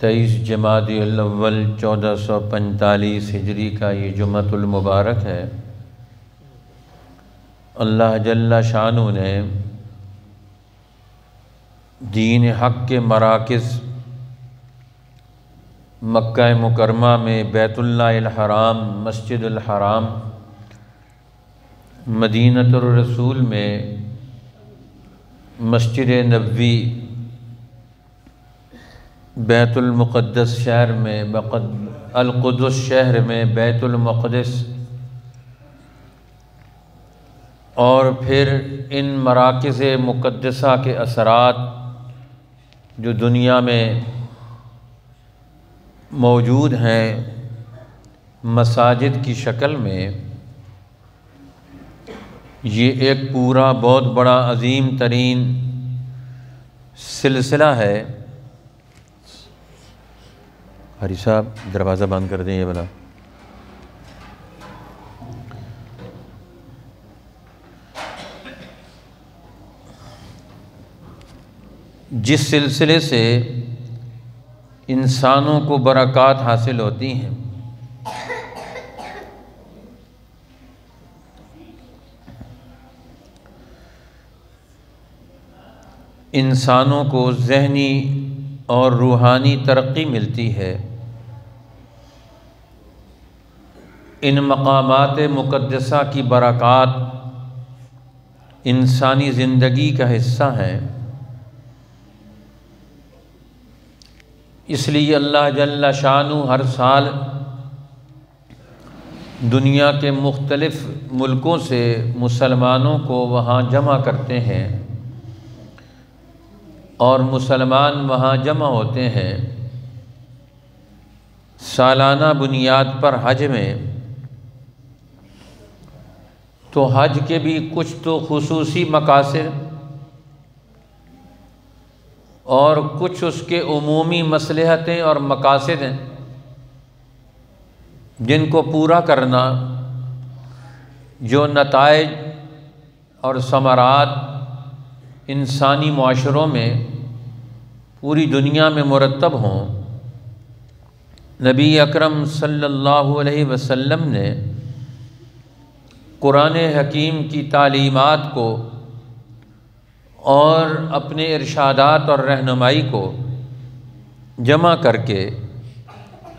23 جمادی الاول 1445 ہجری کا یہ جمعۃ المبارک ہے۔ اللہ جل شانہ نے دین حق کے مراکز مکہ مکرمہ میں بیت اللہ الحرام، مسجد الحرام، مدینۃ الرسول میں مسجد نبوی، بیت المقدس شہر میں القدس شہر میں بیت المقدس، اور پھر ان مراکز مقدسہ کے اثرات جو دنیا میں موجود ہیں مساجد کی شکل میں، یہ ایک پورا بہت بڑا عظیم ترین سلسلہ ہے۔ حری صاحب دروازہ بند کر دیں یہ بنا۔ جس سلسلے سے انسانوں کو برکات حاصل ہوتی ہیں، انسانوں کو ذہنی اور روحانی ترقی ملتی ہے۔ ان مقامات مقدسہ کی برکات انسانی زندگی کا حصہ ہیں۔ اس لیے اللہ جل شانہ ہر سال دنیا کے مختلف ملکوں سے مسلمانوں کو وہاں جمع کرتے ہیں، اور مسلمان وہاں جمع ہوتے ہیں سالانہ بنیاد پر حج میں۔ تو حج کے بھی کچھ تو خصوصی مقاصد اور کچھ اس کے عمومی مصلحتیں اور مقاصد ہیں جن کو پورا کرنا جو نتائج اور ثمرات انسانی معاشروں میں پوری دنیا میں مرتب ہوں۔ نبی اکرم صلی اللہ علیہ وسلم نے قرآن حکیم کی تعلیمات کو اور اپنے ارشادات اور رہنمائی کو جمع کر کے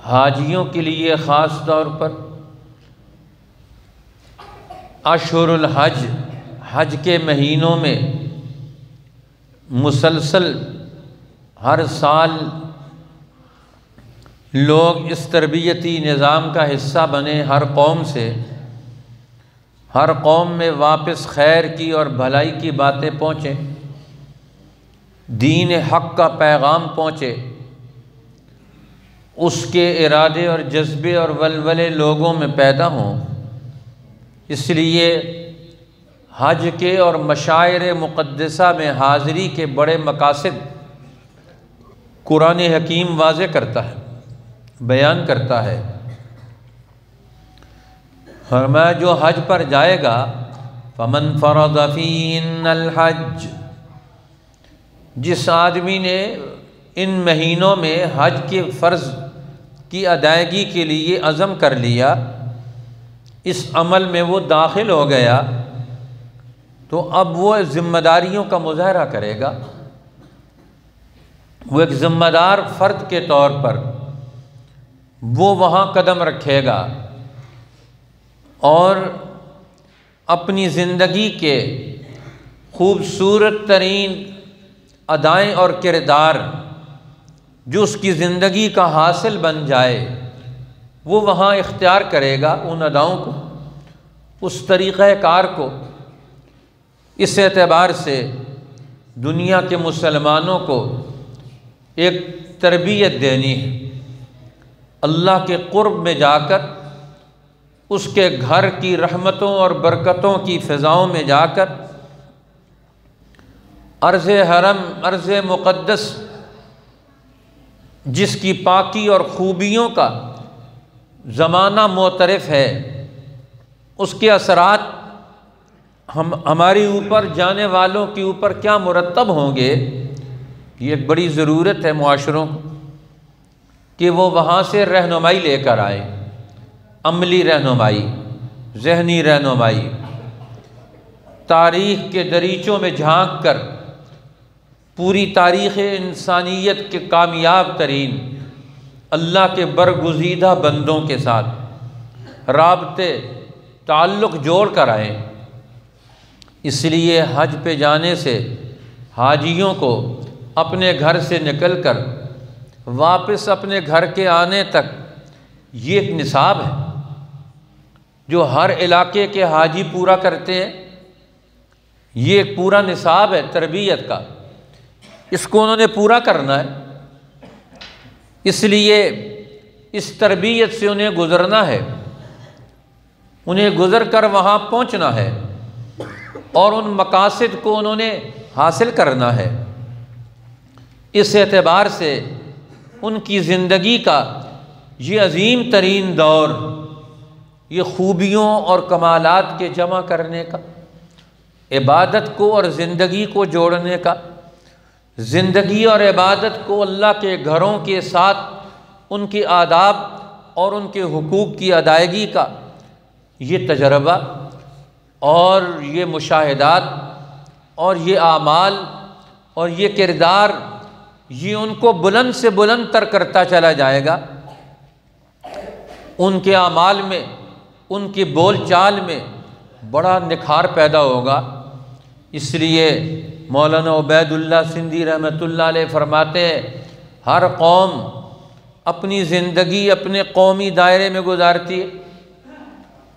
حاجیوں کے لیے خاص طور پر اشہر الحج، حج کے مہینوں میں مسلسل ہر سال لوگ اس تربیتی نظام کا حصہ بنے، ہر قوم سے، ہر قوم میں واپس خیر کی اور بھلائی کی باتیں پہنچیں، دین حق کا پیغام پہنچے، اس کے ارادے اور جذبے اور ولولے لوگوں میں پیدا ہوں۔ اس لیے حج کے اور مشاعر مقدسہ میں حاضری کے بڑے مقاصد قرآن حکیم واضح کرتا ہے، بیان کرتا ہے۔ فرمایا جو حج پر جائے گا فمن فرض فیہن الحج، جس آدمی نے ان مہینوں میں حج کے فرض کی ادائیگی کے لیے عزم کر لیا، اس عمل میں وہ داخل ہو گیا، تو اب وہ ذمہ داریوں کا مظاہرہ کرے گا۔ وہ ایک ذمہ دار فرد کے طور پر وہ وہاں قدم رکھے گا اور اپنی زندگی کے خوبصورت ترین ادائیں اور کردار جو اس کی زندگی کا حاصل بن جائے وہ وہاں اختیار کرے گا، ان اداؤں کو، اس طریقہ کار کو۔ اس اعتبار سے دنیا کے مسلمانوں کو ایک تربیت دینی ہے، اللہ کے قرب میں جا کر، اس کے گھر کی رحمتوں اور برکتوں کی فضاؤں میں جا کر ارض حرم، ارض مقدس جس کی پاکی اور خوبیوں کا زمانہ معترف ہے، اس کے اثرات ہمارے اوپر، جانے والوں کے اوپر کیا مرتب ہوں گے، یہ ایک بڑی ضرورت ہے معاشروں کو کہ وہ وہاں سے رہنمائی لے کر آئے، عملی رہنمائی، ذہنی رہنمائی، تاریخ کے دریچوں میں جھانک کر پوری تاریخ انسانیت کے کامیاب ترین اللہ کے برگزیدہ بندوں کے ساتھ رابطے تعلق جوڑ کر آئیں۔ اس لیے حج پہ جانے سے حاجیوں کو اپنے گھر سے نکل کر واپس اپنے گھر کے آنے تک یہ ایک نصاب ہے جو ہر علاقے کے حاجی پورا کرتے ہیں۔ یہ ایک پورا نصاب ہے تربیت کا، اس کو انہوں نے پورا کرنا ہے۔ اس لیے اس تربیت سے انہیں گزرنا ہے، انہیں گزر کر وہاں پہنچنا ہے اور ان مقاصد کو انہوں نے حاصل کرنا ہے۔ اس اعتبار سے ان کی زندگی کا یہ عظیم ترین دور، یہ خوبیوں اور کمالات کے جمع کرنے کا، عبادت کو اور زندگی کو جوڑنے کا، زندگی اور عبادت کو اللہ کے گھروں کے ساتھ ان کے آداب اور ان کے حقوق کی ادائیگی کا یہ تجربہ اور یہ مشاہدات اور یہ اعمال اور یہ کردار، یہ ان کو بلند سے بلند تر کرتا چلا جائے گا۔ ان کے اعمال میں، ان کی بول چال میں بڑا نکھار پیدا ہوگا۔ اس لیے مولانا عبید اللہ سندھی رحمۃ اللہ علیہ فرماتے ہیں ہر قوم اپنی زندگی اپنے قومی دائرے میں گزارتی ہے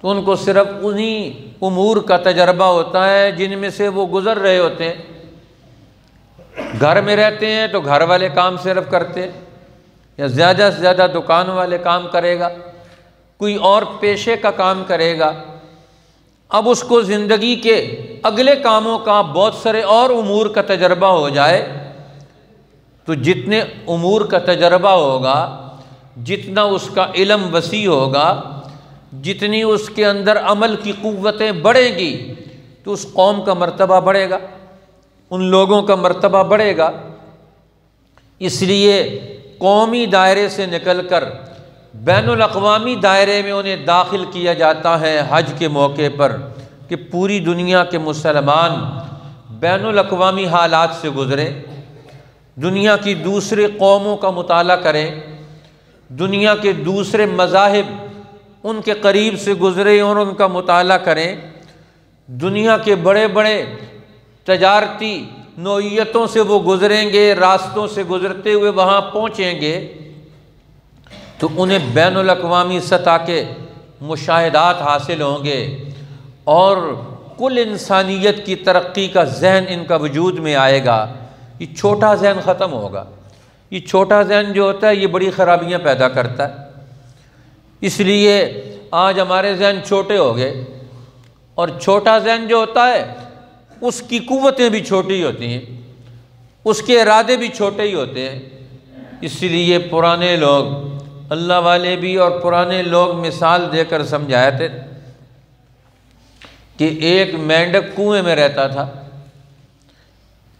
تو ان کو صرف انہی امور کا تجربہ ہوتا ہے جن میں سے وہ گزر رہے ہوتے ہیں۔ گھر میں رہتے ہیں تو گھر والے کام صرف کرتے ہیں، یا زیادہ سے زیادہ دکان والے کام کرے گا، کوئی اور پیشے کا کام کرے گا۔ اب اس کو زندگی کے اگلے کاموں کا بہت سارے اور امور کا تجربہ ہو جائے تو جتنے امور کا تجربہ ہوگا، جتنا اس کا علم وسیع ہوگا، جتنی اس کے اندر عمل کی قوتیں بڑھیں گی تو اس قوم کا مرتبہ بڑھے گا، ان لوگوں کا مرتبہ بڑھے گا۔ اس لیے قومی دائرے سے نکل کر بین الاقوامی دائرے میں انہیں داخل کیا جاتا ہے حج کے موقع پر کہ پوری دنیا کے مسلمان بین الاقوامی حالات سے گزریں، دنیا کی دوسرے قوموں کا مطالعہ کریں، دنیا کے دوسرے مذاہب ان کے قریب سے گزریں اور ان کا مطالعہ کریں، دنیا کے بڑے بڑے تجارتی نوعیتوں سے وہ گزریں گے، راستوں سے گزرتے ہوئے وہاں پہنچیں گے تو انہیں بین الاقوامی سطح کے مشاہدات حاصل ہوں گے اور کل انسانیت کی ترقی کا ذہن ان کا وجود میں آئے گا۔ یہ چھوٹا ذہن ختم ہوگا۔ یہ چھوٹا ذہن جو ہوتا ہے یہ بڑی خرابیاں پیدا کرتا ہے۔ اس لیے آج ہمارے ذہن چھوٹے ہو گئے، اور چھوٹا ذہن جو ہوتا ہے اس کی قوتیں بھی چھوٹی ہوتی ہیں، اس کے ارادے بھی چھوٹے ہی ہوتے ہیں۔ اس لیے پرانے لوگ، اللہ والے بھی اور پرانے لوگ مثال دے کر سمجھائے تھے کہ ایک مینڈک کنویں میں رہتا تھا،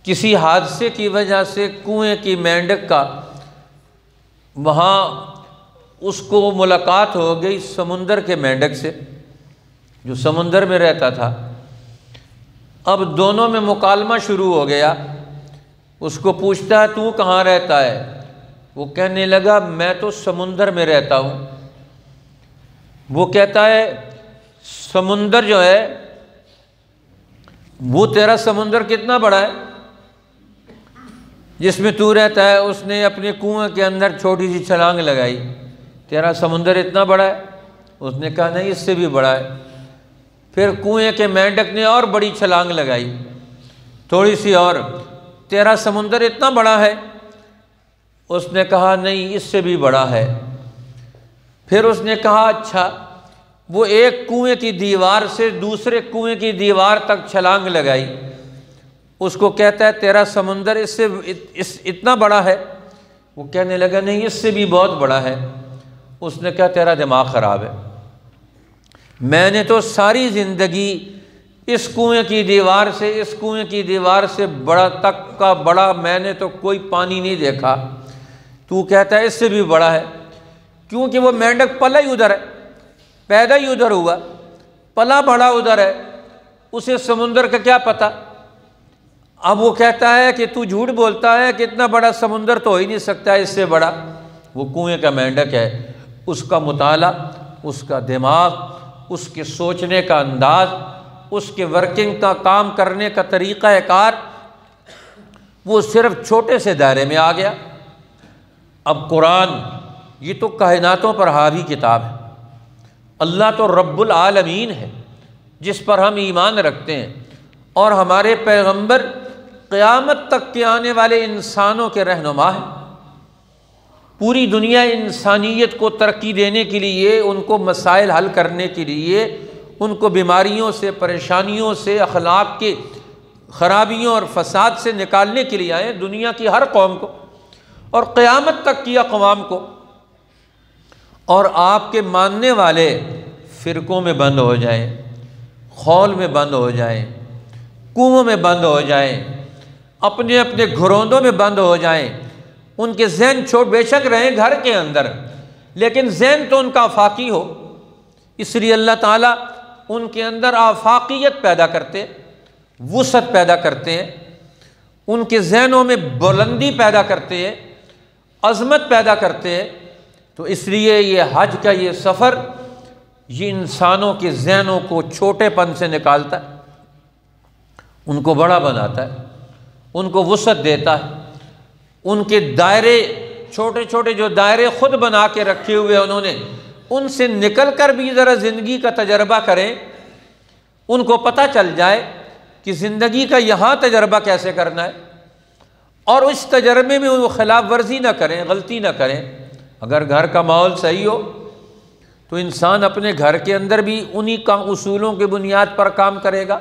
کسی حادثے کی وجہ سے کنویں کی مینڈک کا وہاں اس کو ملاقات ہو گئی سمندر کے مینڈک سے جو سمندر میں رہتا تھا۔ اب دونوں میں مکالمہ شروع ہو گیا۔ اس کو پوچھتا ہے تو کہاں رہتا ہے؟ وہ کہنے لگا میں تو سمندر میں رہتا ہوں۔ وہ کہتا ہے سمندر جو ہے وہ تیرا سمندر کتنا بڑا ہے جس میں تو رہتا ہے؟ اس نے اپنے کنویں کے اندر چھوٹی سی چھلانگ لگائی۔ تیرا سمندر اتنا بڑا ہے؟ اس نے کہا نہیں، اس سے بھی بڑا ہے۔ پھر کنویں کے مینڈک نے اور بڑی چھلانگ لگائی، تھوڑی سی اور، تیرا سمندر اتنا بڑا ہے؟ اس نے کہا نہیں، اس سے بھی بڑا ہے۔ پھر اس نے کہا اچھا، وہ ایک کنویں کی دیوار سے دوسرے کنویں کی دیوار تک چھلانگ لگائی۔ اس کو کہتا ہے تیرا سمندر اس سے اتنا بڑا ہے؟ وہ کہنے لگا نہیں، اس سے بھی بہت بڑا ہے۔ اس نے کہا تیرا دماغ خراب ہے، میں نے تو ساری زندگی اس کنویں کی دیوار سے اس کنویں کی دیوار سے بڑا تک کا بڑا میں نے تو کوئی پانی نہیں دیکھا، تو کہتا ہے اس سے بھی بڑا ہے، کیونکہ وہ مینڈک پلا ہی ادھر ہے، پیدا ہی ادھر ہوا، پلا بڑا ادھر ہے، اسے سمندر کا کیا پتہ۔ اب وہ کہتا ہے کہ تو جھوٹ بولتا ہے کہ اتنا بڑا سمندر تو ہو ہی نہیں سکتا ہے اس سے بڑا، وہ کنویں کا مینڈک ہے۔ اس کا مطالعہ، اس کا دماغ، اس کے سوچنے کا انداز، اس کے ورکنگ کا کام کرنے کا طریقہ کار، وہ صرف چھوٹے سے دائرے میں آ گیا۔ اب قرآن یہ تو کائناتوں پر حاوی کتاب ہے، اللہ تو رب العالمین ہے جس پر ہم ایمان رکھتے ہیں، اور ہمارے پیغمبر قیامت تک کے آنے والے انسانوں کے رہنما ہیں۔ پوری دنیا انسانیت کو ترقی دینے کے لیے، ان کو مسائل حل کرنے کے لیے، ان کو بیماریوں سے، پریشانیوں سے، اخلاق کے خرابیوں اور فساد سے نکالنے کے لیے آئے، دنیا کی ہر قوم کو اور قیامت تک کی اقوام کو۔ اور آپ کے ماننے والے فرقوں میں بند ہو جائیں، خول میں بند ہو جائیں، کنووں میں بند ہو جائیں، اپنے اپنے گھروندوں میں بند ہو جائیں، ان کے ذہن چھوڑ بے شک رہیں گھر کے اندر، لیکن ذہن تو ان کا آفاقی ہو۔ اس لیے اللہ تعالیٰ ان کے اندر آفاقیت پیدا کرتے، وسعت پیدا کرتے ہیں، ان کے ذہنوں میں بلندی پیدا کرتے ہیں، عظمت پیدا کرتے ہیں۔ تو اس لیے یہ حج کا یہ سفر یہ انسانوں کے ذہنوں کو چھوٹے پن سے نکالتا ہے، ان کو بڑا بناتا ہے، ان کو وسعت دیتا ہے، ان کے دائرے چھوٹے چھوٹے جو دائرے خود بنا کے رکھے ہوئے انہوں نے، ان سے نکل کر بھی ذرا زندگی کا تجربہ کریں، ان کو پتہ چل جائے کہ زندگی کا یہاں تجربہ کیسے کرنا ہے، اور اس تجربے میں وہ خلاف ورزی نہ کریں، غلطی نہ کریں۔ اگر گھر کا ماحول صحیح ہو تو انسان اپنے گھر کے اندر بھی انہی کا اصولوں کی بنیاد پر کام کرے گا،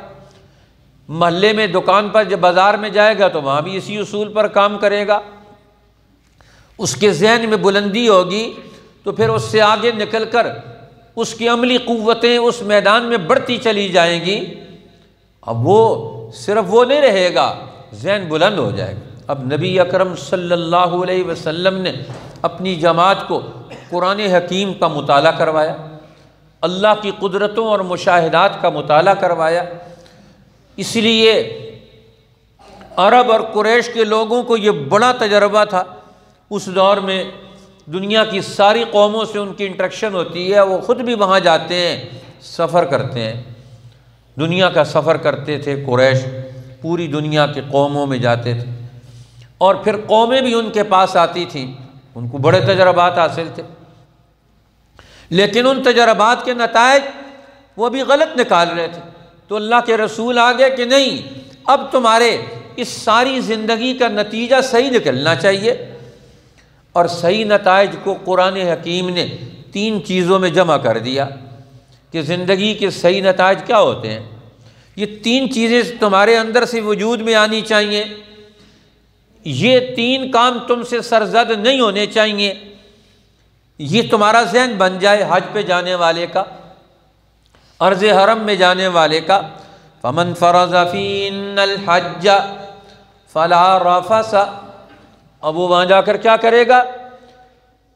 محلے میں، دکان پر، جب بازار میں جائے گا تو وہاں بھی اسی اصول پر کام کرے گا۔ اس کے ذہن میں بلندی ہوگی تو پھر اس سے آگے نکل کر اس کی عملی قوتیں اس میدان میں بڑھتی چلی جائیں گی۔ اب وہ صرف وہ نہیں رہے گا، ذہن بلند ہو جائے گا۔ اب نبی اکرم صلی اللہ علیہ وسلم نے اپنی جماعت کو قرآن حکیم کا مطالعہ کروایا، اللہ کی قدرتوں اور مشاہدات کا مطالعہ کروایا۔ اس لیے عرب اور قریش کے لوگوں کو یہ بڑا تجربہ تھا۔ اس دور میں دنیا کی ساری قوموں سے ان کی انٹریکشن ہوتی ہے، وہ خود بھی وہاں جاتے ہیں، سفر کرتے ہیں، دنیا کا سفر کرتے تھے۔ قریش پوری دنیا کے قوموں میں جاتے تھے، اور پھر قومیں بھی ان کے پاس آتی تھیں، ان کو بڑے تجربات حاصل تھے، لیکن ان تجربات کے نتائج وہ بھی غلط نکال رہے تھے۔ تو اللہ کے رسول آگے کہ نہیں، اب تمہارے اس ساری زندگی کا نتیجہ صحیح نکلنا چاہیے، اور صحیح نتائج کو قرآن حکیم نے 3 چیزوں میں جمع کر دیا کہ زندگی کے صحیح نتائج کیا ہوتے ہیں۔ یہ 3 چیزیں تمہارے اندر سے وجود میں آنی چاہیے، یہ 3 کام تم سے سرزد نہیں ہونے چاہیے۔ یہ تمہارا ذہن بن جائے حج پہ جانے والے کا، عرض حرم میں جانے والے کا، فَمَنْ فَرَضَ فِيهِنَّ الْحَجَّ فَلَا رَفَثَ۔ اب وہ وہاں جا کر کیا کرے گا؟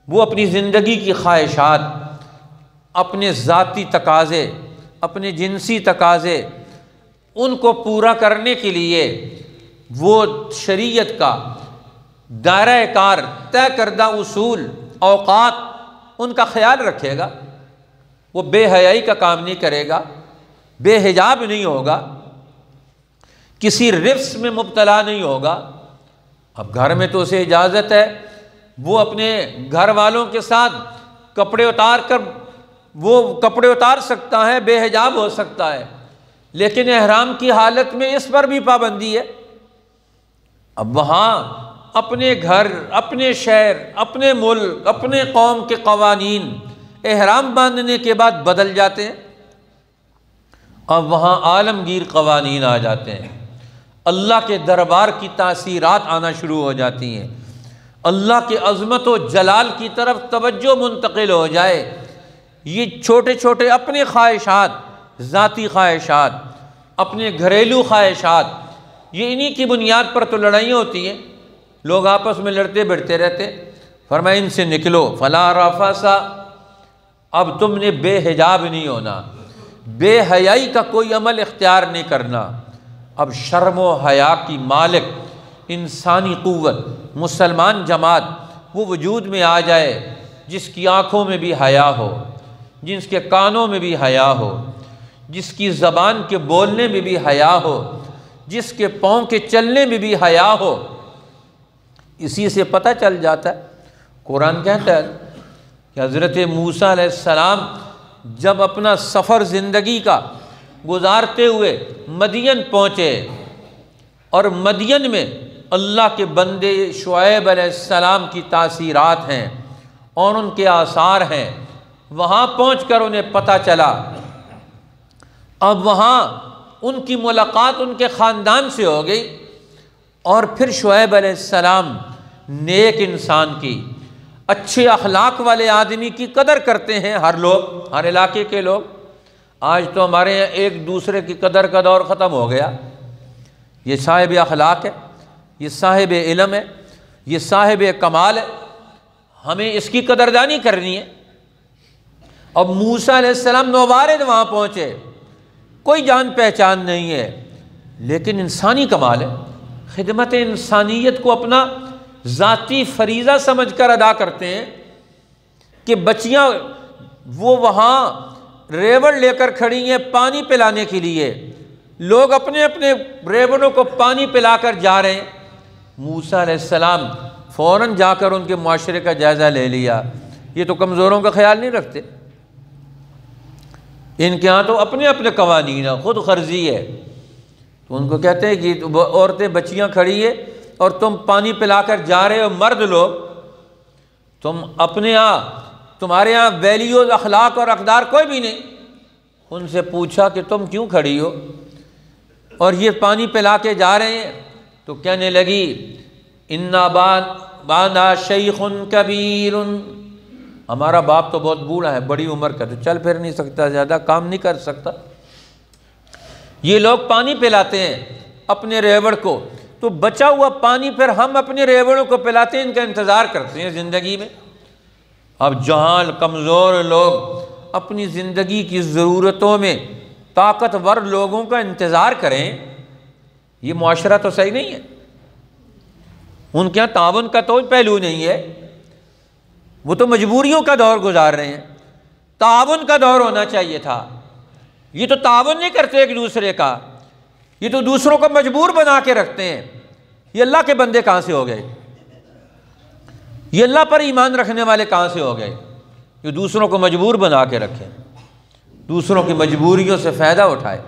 وہ اپنی زندگی کی خواہشات، اپنے ذاتی تقاضے، اپنے جنسی تقاضے، ان کو پورا کرنے کے لیے وہ شریعت کا دائرہ کار، طے کردہ اصول، اوقات، ان کا خیال رکھے گا۔ وہ بے حیائی کا کام نہیں کرے گا، بے حجاب نہیں ہوگا، کسی رفث میں مبتلا نہیں ہوگا۔ اب گھر میں تو اسے اجازت ہے، وہ اپنے گھر والوں کے ساتھ کپڑے اتار کر وہ کپڑے اتار سکتا ہے، بے حجاب ہو سکتا ہے، لیکن احرام کی حالت میں اس پر بھی پابندی ہے۔ اب وہاں اپنے گھر، اپنے شہر، اپنے ملک، اپنے قوم کے قوانین احرام باندھنے کے بعد بدل جاتے ہیں، اب وہاں عالمگیر قوانین آ جاتے ہیں، اللہ کے دربار کی تاثیرات آنا شروع ہو جاتی ہیں، اللہ کے عظمت و جلال کی طرف توجہ منتقل ہو جائے۔ یہ چھوٹے چھوٹے اپنے خواہشات، ذاتی خواہشات، اپنے گھریلو خواہشات، یہ انہی کی بنیاد پر تو لڑائیاں ہوتی ہیں، لوگ آپس میں لڑتے بڑھتے رہتے۔ فرمایا ان سے نکلو، فلا رفث، اب تم نے بے حجاب نہیں ہونا، بے حیائی کا کوئی عمل اختیار نہیں کرنا۔ اب شرم و حیا کی مالک انسانی قوت، مسلمان جماعت وہ وجود میں آ جائے جس کی آنکھوں میں بھی حیا ہو، جس کے کانوں میں بھی حیا ہو، جس کی زبان کے بولنے میں بھی حیا ہو، جس کے پاؤں کے چلنے میں بھی حیا ہو۔ اسی سے پتہ چل جاتا ہے، قرآن کہتا ہے کہ حضرت موسیٰ علیہ السلام جب اپنا سفر زندگی کا گزارتے ہوئے مدین پہنچے، اور مدین میں اللہ کے بندے شعیب علیہ السلام کی تاثیرات ہیں اور ان کے آثار ہیں، وہاں پہنچ کر انہیں پتہ چلا۔ اب وہاں ان کی ملاقات ان کے خاندان سے ہو گئی، اور پھر شعیب علیہ السلام نیک انسان کی، اچھے اخلاق والے آدمی کی قدر کرتے ہیں ہر لوگ، ہر علاقے کے لوگ۔ آج تو ہمارے یہاں ایک دوسرے کی قدر کا دور ختم ہو گیا۔ یہ صاحب اخلاق ہے، یہ صاحب علم ہے، یہ صاحب کمال ہے، ہمیں اس کی قدردانی کرنی ہے۔ اب موسیٰ علیہ السلام نوبارد وہاں پہنچے، کوئی جان پہچان نہیں ہے، لیکن انسانی کمال ہے، خدمت انسانیت کو اپنا ذاتی فریضہ سمجھ کر ادا کرتے ہیں کہ بچیاں وہ وہاں ریوڑ لے کر کھڑی ہیں پانی پلانے کے لیے، لوگ اپنے اپنے ریوڑوں کو پانی پلا کر جا رہے ہیں۔ موسیٰ علیہ السلام فوراً جا کر ان کے معاشرے کا جائزہ لے لیا، یہ تو کمزوروں کا خیال نہیں رکھتے، ان کے ہاں تو اپنے اپنے قوانین ہیں، خود غرضی ہے۔ تو ان کو کہتے ہیں کہ عورتیں بچیاں کھڑی ہیں اور تم پانی پلا کر جا رہے ہو، مرد لوگ، تم اپنے ہاں، تمہارے ہاں ویلیوز، اخلاق اور اقدار کوئی بھی نہیں۔ ان سے پوچھا کہ تم کیوں کھڑی ہو اور یہ پانی پلا کے جا رہے ہیں؟ تو کہنے لگی اِنَّا بَانَا شَيْخٌ کبیر، ہمارا باپ تو بہت بوڑھا ہے، بڑی عمر کا، تو چل پھر نہیں سکتا، زیادہ کام نہیں کر سکتا۔ یہ لوگ پانی پلاتے ہیں اپنے ریوڑ کو، تو بچا ہوا پانی پھر ہم اپنے ریوڑوں کو پلاتے ہیں، ان کا انتظار کرتے ہیں زندگی میں۔ اب جہاں کمزور لوگ اپنی زندگی کی ضرورتوں میں طاقتور لوگوں کا انتظار کریں، یہ معاشرہ تو صحیح نہیں ہے۔ ان کے یہاں تعاون کا تو پہلو نہیں ہے، وہ تو مجبوریوں کا دور گزار رہے ہیں، تعاون کا دور ہونا چاہیے تھا۔ یہ تو تعاون نہیں کرتے ایک دوسرے کا، یہ تو دوسروں کو مجبور بنا کے رکھتے ہیں۔ یہ اللہ کے بندے کہاں سے ہو گئے؟ یہ اللہ پر ایمان رکھنے والے کہاں سے ہو گئے جو دوسروں کو مجبور بنا کے رکھیں، دوسروں کی مجبوریوں سے فائدہ اٹھائے،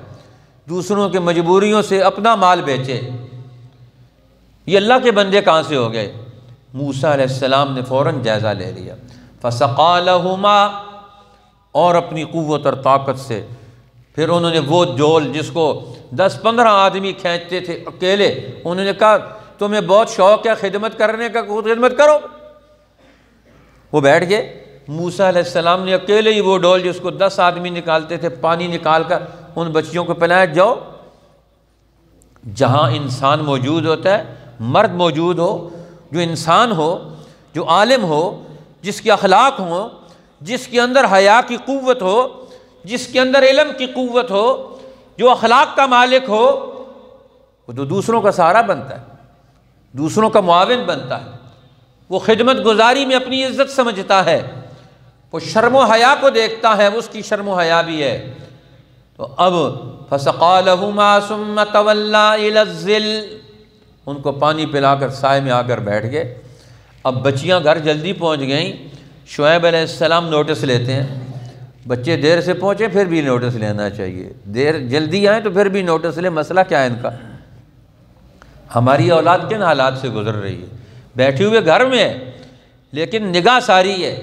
دوسروں کی مجبوریوں سے اپنا مال بیچے؟ یہ اللہ کے بندے کہاں سے ہو گئے؟ موسیٰ علیہ السلام نے فوراً جائزہ لے لیا، فَسَقَىٰ لَهُمَا، اور اپنی قوت اور طاقت سے پھر انہوں نے وہ ڈول جس کو 10-15 آدمی کھینچتے تھے اکیلے، انہوں نے کہا تمہیں بہت شوق ہے خدمت کرنے کا، خود خدمت کرو۔ وہ بیٹھ گئے، موسیٰ علیہ السلام نے اکیلے ہی وہ ڈول جس کو 10 آدمی نکالتے تھے پانی نکال کر ان بچیوں کو پلایا۔ جاؤ، جہاں انسان موجود ہوتا ہے، مرد موجود ہو، جو انسان ہو، جو عالم ہو، جس کے اخلاق ہوں، جس کے اندر حیا کی قوت ہو، جس کے اندر علم کی قوت ہو، جو اخلاق کا مالک ہو، وہ تو دوسروں کا سہارا بنتا ہے، دوسروں کا معاون بنتا ہے، وہ خدمت گزاری میں اپنی عزت سمجھتا ہے، وہ شرم و حیا کو دیکھتا ہے، اس کی شرم و حیا بھی ہے۔ تو اب فَسَقَىٰ لَهُمَا ثُمَّ تَوَلَّىٰ إِلَى الظِّلِّ، ان کو پانی پلا کر سائے میں آ کر بیٹھ گئے۔ اب بچیاں گھر جلدی پہنچ گئیں، شعیب علیہ السلام نوٹس لیتے ہیں، بچے دیر سے پہنچے پھر بھی نوٹس لینا چاہیے، دیر جلدی آئیں تو پھر بھی نوٹس لیں، مسئلہ کیا ہے ان کا؟ ہماری اولاد کن حالات سے گزر رہی ہے؟ بیٹھے ہوئے گھر میں ہے لیکن نگاہ ساری ہے۔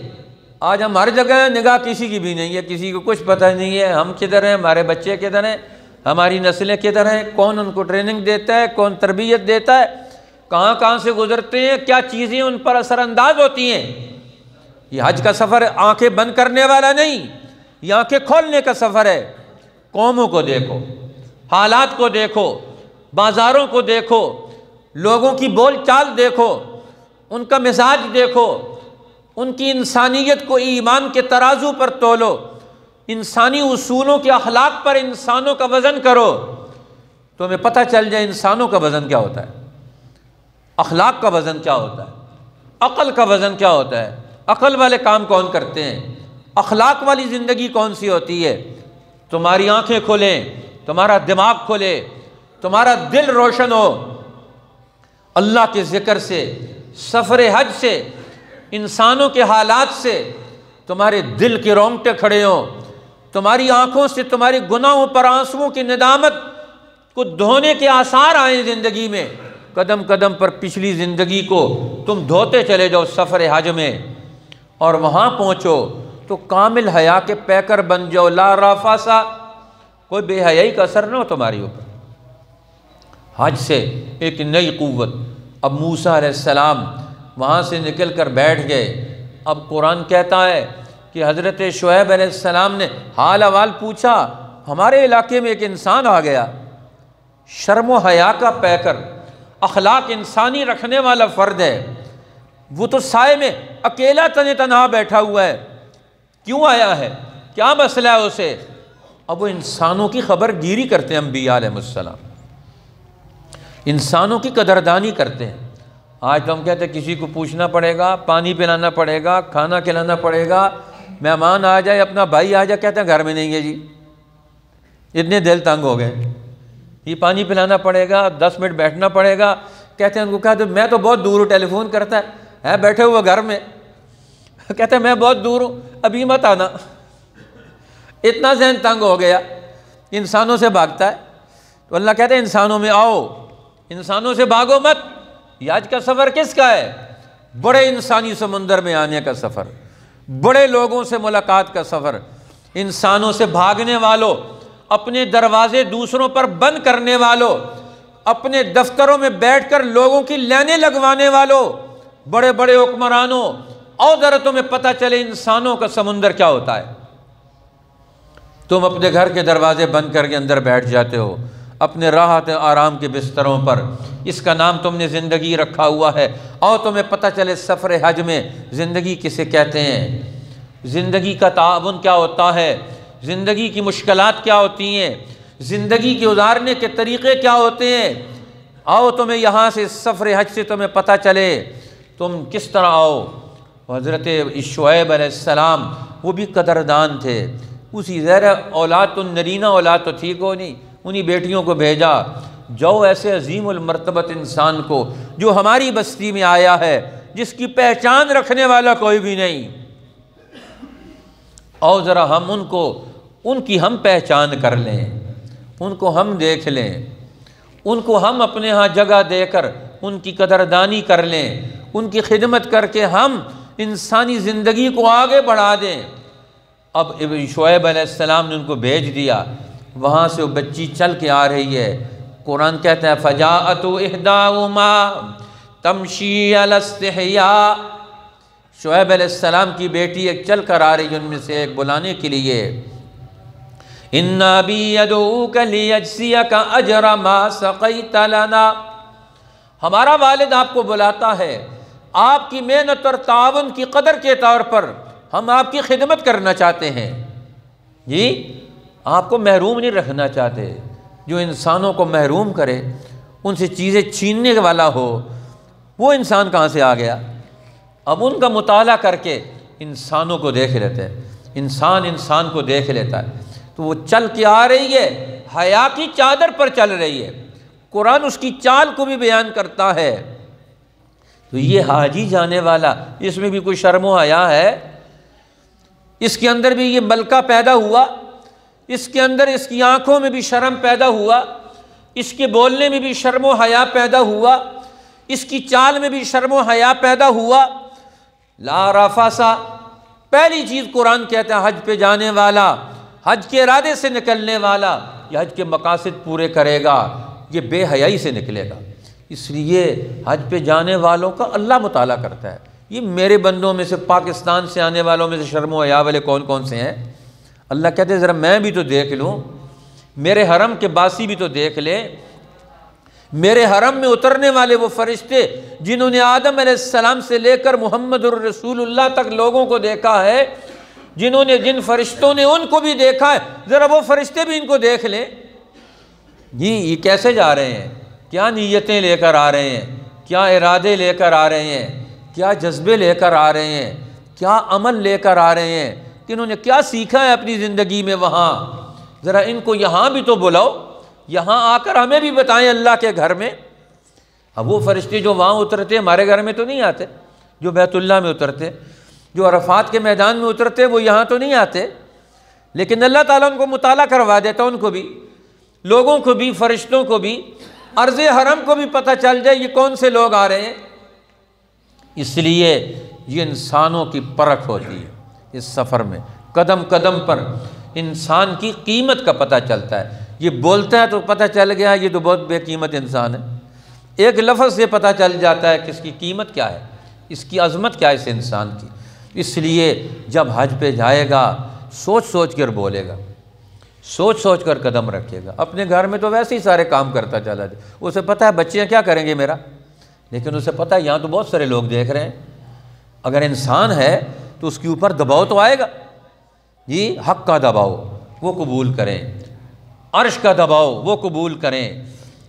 آج ہم ہر جگہ ہیں، نگاہ کسی کی بھی نہیں ہے، کسی کو کچھ پتہ نہیں ہے ہم کدھر ہیں، ہمارے بچے کدھر ہیں، ہماری نسلیں کدھر ہیں، کون ان کو ٹریننگ دیتا ہے، کون تربیت دیتا ہے، کہاں کہاں سے گزرتے ہیں، کیا چیزیں ان پر اثر انداز ہوتی ہیں۔ یہ حج کا سفر آنکھیں بند کرنے والا نہیں، یہ آنکھیں کھولنے کا سفر ہے۔ قوموں کو دیکھو، حالات کو دیکھو، بازاروں کو دیکھو، لوگوں کی بول چال دیکھو، ان کا مزاج دیکھو، ان کی انسانیت کو ایمان کے ترازو پر تولو، انسانی اصولوں کے اخلاق پر انسانوں کا وزن کرو، تو ہمیں پتہ چل جائے انسانوں کا وزن کیا ہوتا ہے، اخلاق کا وزن کیا ہوتا ہے، عقل کا وزن کیا ہوتا ہے، عقل والے کام کون کرتے ہیں، اخلاق والی زندگی کون سی ہوتی ہے۔ تمہاری آنکھیں کھلیں، تمہارا دماغ کھلے، تمہارا دل روشن ہو، اللہ کے ذکر سے، سفر حج سے، انسانوں کے حالات سے تمہارے دل کے رونگٹے کھڑے ہوں، تمہاری آنکھوں سے تمہاری گناہوں پر آنسوؤں کی ندامت کو دھونے کے آثار آئیں زندگی میں، قدم قدم پر پچھلی زندگی کو تم دھوتے چلے جاؤ سفر حج میں، اور وہاں پہنچو تو کامل حیا کے پیکر بن جاؤ، لا رافاسا، کوئی بے حیائی کا اثر نہ ہو تمہاری اوپر۔ حج سے ایک نئی قوت۔ اب موسیٰ علیہ السلام وہاں سے نکل کر بیٹھ گئے۔ اب قرآن کہتا ہے کہ حضرت شعیب علیہ السلام نے حال احوال پوچھا، ہمارے علاقے میں ایک انسان آ گیا، شرم و حیا کا پیکر، اخلاق انسانی رکھنے والا فرد ہے، وہ تو سائے میں اکیلا تنہا بیٹھا ہوا ہے، کیوں آیا ہے، کیا مسئلہ ہے اسے؟ اب وہ انسانوں کی خبر گیری کرتے ہیں، انبیاء علیہ السلام انسانوں کی قدردانی کرتے ہیں۔ آج تو ہم کہتے ہیں کسی کو پوچھنا پڑے گا، پانی پلانا پڑے گا، کھانا کھلانا پڑے گا، مہمان آ جائے، اپنا بھائی آ جائے، کہتے ہیں گھر میں نہیں ہے جی، اتنے دل تنگ ہو گئے، یہ پانی پلانا پڑے گا، 10 منٹ بیٹھنا پڑے گا، کہتے ہیں ان کو کہا تو میں تو بہت دور ہوں، ٹیلی فون کرتا ہے بیٹھے ہوئے گھر میں، کہتے ہیں میں بہت دور ہوں، ابھی مت آنا، اتنا ذہن تنگ ہو گیا، انسانوں سے بھاگتا ہے۔ تو اللہ کہتے ہیں انسانوں میں آؤ، انسانوں سے بھاگو مت۔ یہ آج کا سفر کس کا ہے؟ بڑے انسانی سمندر میں آنے کا سفر، بڑے لوگوں سے ملاقات کا سفر، انسانوں سے بھاگنے والوں، اپنے دروازے دوسروں پر بند کرنے والوں، اپنے دفتروں میں بیٹھ کر لوگوں کی لائنیں لگوانے والوں، بڑے بڑے حکمرانوں، اور ذرا تمہیں پتہ چلے انسانوں کا سمندر کیا ہوتا ہے۔ تم اپنے گھر کے دروازے بند کر کے اندر بیٹھ جاتے ہو، اپنے راحت آرام کے بستروں پر، اس کا نام تم نے زندگی رکھا ہوا ہے، اور تمہیں پتہ چلے سفر حج میں زندگی کسے کہتے ہیں، زندگی کا تعاون کیا ہوتا ہے، زندگی کی مشکلات کیا ہوتی ہیں، زندگی کے گزارنے کے طریقے کیا ہوتے ہیں۔ آؤ تمہیں یہاں سے سفر حج سے تمہیں پتہ چلے تم کس طرح آؤ۔ حضرت شعیب علیہ السلام وہ بھی قدردان تھے، اسی زیر اولاد تو نرینہ اولاد تو ٹھیک ہو نہیں، انہی بیٹیوں کو بھیجا، جو ایسے عظیم المرتبت انسان کو جو ہماری بستی میں آیا ہے، جس کی پہچان رکھنے والا کوئی بھی نہیں، اور ذرا ہم ان کی ہم پہچان کر لیں، ان کو ہم دیکھ لیں، ان کو ہم اپنے ہاں جگہ دے کر ان کی قدردانی کر لیں، ان کی خدمت کر کے ہم انسانی زندگی کو آگے بڑھا دیں۔ اب شعیب علیہ السلام نے ان کو بھیج دیا، وہاں سے وہ بچی چل کے آ رہی ہے۔ قرآن کہتا ہے فجاءت احداہما تمشی علی استحیاء، شعیب علیہ السلام کی بیٹی ایک چل کر آ رہی ہے ان میں سے ایک بلانے کے لیے، ان ابی یدعوک لیجزیک اجر ما سقیت لنا، ہمارا والد آپ کو بلاتا ہے، آپ کی محنت اور تعاون کی قدر کے طور پر ہم آپ کی خدمت کرنا چاہتے ہیں۔ جی آپ کو محروم نہیں رکھنا چاہتے، جو انسانوں کو محروم کرے، ان سے چیزیں چھیننے والا ہو، وہ انسان کہاں سے آ گیا؟ اب ان کا مطالعہ کر کے انسانوں کو دیکھ لیتے ہیں، انسان کو دیکھ لیتا ہے، تو وہ چل کے آ رہی ہے، حیا کی چادر پر چل رہی ہے، قرآن اس کی چال کو بھی بیان کرتا ہے۔ تو یہ حاجی جانے والا، اس میں بھی کوئی شرم و حیا ہے؟ اس کے اندر بھی یہ ملکہ پیدا ہوا، اس کے اندر اس کی آنکھوں میں بھی شرم پیدا ہوا، اس کے بولنے میں بھی شرم و حیا پیدا ہوا، اس کی چال میں بھی شرم و حیا پیدا ہوا۔ لا رفاسا، پہلی چیز قرآن کہتا ہے حج پہ جانے والا، حج کے ارادے سے نکلنے والا، یہ حج کے مقاصد پورے کرے گا، یہ بے حیائی سے نکلے گا۔ اس لیے حج پہ جانے والوں کا اللہ مطالعہ کرتا ہے، یہ میرے بندوں میں سے، پاکستان سے آنے والوں میں سے شرم و حیا والے کون کون سے ہیں؟ اللہ کہتے ہیں ذرا میں بھی تو دیکھ لوں میرے حرم کے باسی بھی تو دیکھ لے، میرے حرم میں اترنے والے وہ فرشتے جنہوں نے آدم علیہ السلام سے لے کر محمد الرسول اللہ تک لوگوں کو دیکھا ہے، جن فرشتوں نے ان کو بھی دیکھا ہے، ذرا وہ فرشتے بھی ان کو دیکھ لیں۔ یہ کیسے جا رہے ہیں، کیا نیتیں لے کر آ رہے ہیں، کیا ارادے لے کر آ رہے ہیں، کیا جذبے لے کر آ رہے ہیں، کیا عمل لے کر آ رہے ہیں، کہ انہوں نے کیا سیکھا ہے اپنی زندگی میں وہاں، ذرا ان کو یہاں بھی تو بلاؤ، یہاں آ کر ہمیں بھی بتائیں اللہ کے گھر میں۔ اب وہ فرشتے جو وہاں اترتے ہمارے گھر میں تو نہیں آتے، جو بیت اللہ میں اترتے، جو عرفات کے میدان میں اترتے وہ یہاں تو نہیں آتے، لیکن اللہ تعالیٰ ان کو مطالعہ کروا دیتا، ان کو بھی، لوگوں کو بھی، فرشتوں کو بھی، عرض حرم کو بھی پتہ چل جائے یہ کون سے لوگ آ رہے ہیں۔ اس لیے یہ انسانوں کی پرکھ ہوتی ہے اس سفر میں، قدم قدم پر انسان کی قیمت کا پتہ چلتا ہے۔ یہ بولتا ہے تو پتہ چل گیا یہ تو بہت بے قیمت انسان ہے، ایک لفظ سے پتہ چل جاتا ہے کہ اس کی قیمت کیا ہے، اس کی عظمت کیا ہے اس انسان کی۔ اس لیے جب حج پہ جائے گا سوچ سوچ کر بولے گا، سوچ سوچ کر قدم رکھے گا۔ اپنے گھر میں تو ویسے ہی سارے کام کرتا چلا جائے، اسے پتہ ہے بچے کیا کریں گے میرا، لیکن اسے پتہ ہے یہاں تو بہت سارے لوگ دیکھ رہے ہیں۔ اگر انسان ہے تو اس کے اوپر دباؤ تو آئے گا، یہ حق کا دباؤ وہ قبول کریں، عرش کا دباؤ وہ قبول کریں،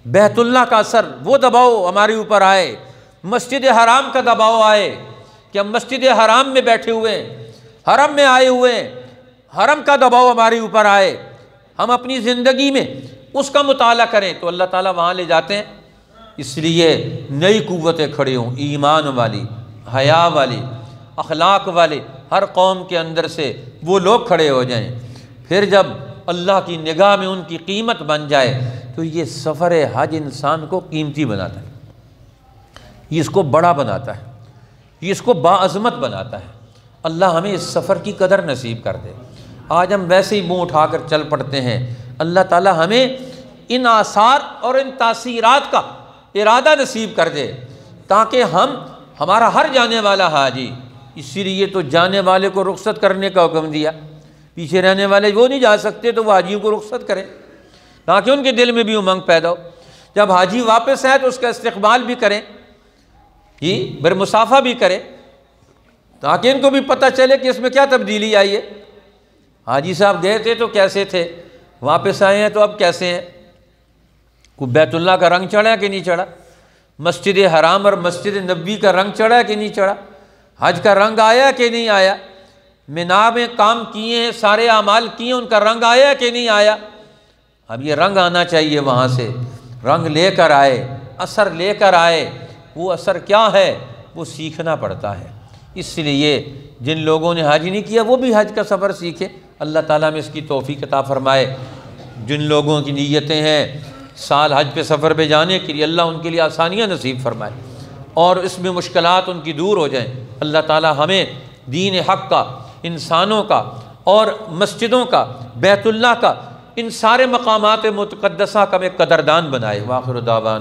بیت اللہ کا اثر وہ دباؤ ہمارے اوپر آئے، مسجد حرام کا دباؤ آئے کہ ہم مسجد حرام میں بیٹھے ہوئے ہیں، حرم میں آئے ہوئے ہیں، حرم کا دباؤ ہمارے اوپر آئے، ہم اپنی زندگی میں اس کا مطالعہ کریں تو اللہ تعالیٰ وہاں لے جاتے ہیں۔ اس لیے نئی قوتیں کھڑی ہوں، ایمان والی، حیا والی، اخلاق والے، ہر قوم کے اندر سے وہ لوگ کھڑے ہو جائیں، پھر جب اللہ کی نگاہ میں ان کی قیمت بن جائے تو یہ سفر حج انسان کو قیمتی بناتا ہے، یہ اس کو بڑا بناتا ہے، یہ اس کو باعظمت بناتا ہے۔ اللہ ہمیں اس سفر کی قدر نصیب کر دے۔ آج ہم ویسے ہی منہ اٹھا کر چل پڑتے ہیں، اللہ تعالیٰ ہمیں ان آثار اور ان تاثیرات کا ارادہ نصیب کر دے تاکہ ہمارا ہر جانے والا حاجی، اسی لیے تو جانے والے کو رخصت کرنے کا حکم دیا، پیچھے رہنے والے وہ نہیں جا سکتے تو وہ حاجیوں کو رخصت کریں تاکہ ان کے دل میں بھی امنگ پیدا ہو، جب حاجی واپس آئے تو اس کا استقبال بھی کریں، یہ برمصافحہ بھی کریں تاکہ ان کو بھی پتہ چلے کہ اس میں کیا تبدیلی آئی ہے۔ حاجی صاحب گئے تھے تو کیسے تھے، واپس آئے ہیں تو اب کیسے ہیں، کوئی بیت اللہ کا رنگ چڑھا کہ نہیں چڑھا، مسجد حرام اور مسجد نبوی کا رنگ چڑھا کہ نہیں چڑھا، حج کا رنگ آیا کہ نہیں آیا، مینا میں کام کیے ہیں، سارے اعمال کیے ان کا رنگ آیا کہ نہیں آیا۔ اب یہ رنگ آنا چاہیے، وہاں سے رنگ لے کر آئے، اثر لے کر آئے، وہ اثر کیا ہے وہ سیکھنا پڑتا ہے۔ اس لیے جن لوگوں نے حج نہیں کیا وہ بھی حج کا سفر سیکھیں، اللہ تعالیٰ میں اس کی توفیق عطا فرمائے۔ جن لوگوں کی نیتیں ہیں سال حج پہ سفر پہ جانے کے لیے، اللہ ان کے لیے آسانیاں نصیب فرمائے اور اس میں مشکلات ان کی دور ہو جائیں۔ اللہ تعالیٰ ہمیں دین حق کا، انسانوں کا اور مسجدوں کا، بیت اللہ کا، ان سارے مقامات متقدسہ کا میں قدردان بنائے۔ وآخر دعوانا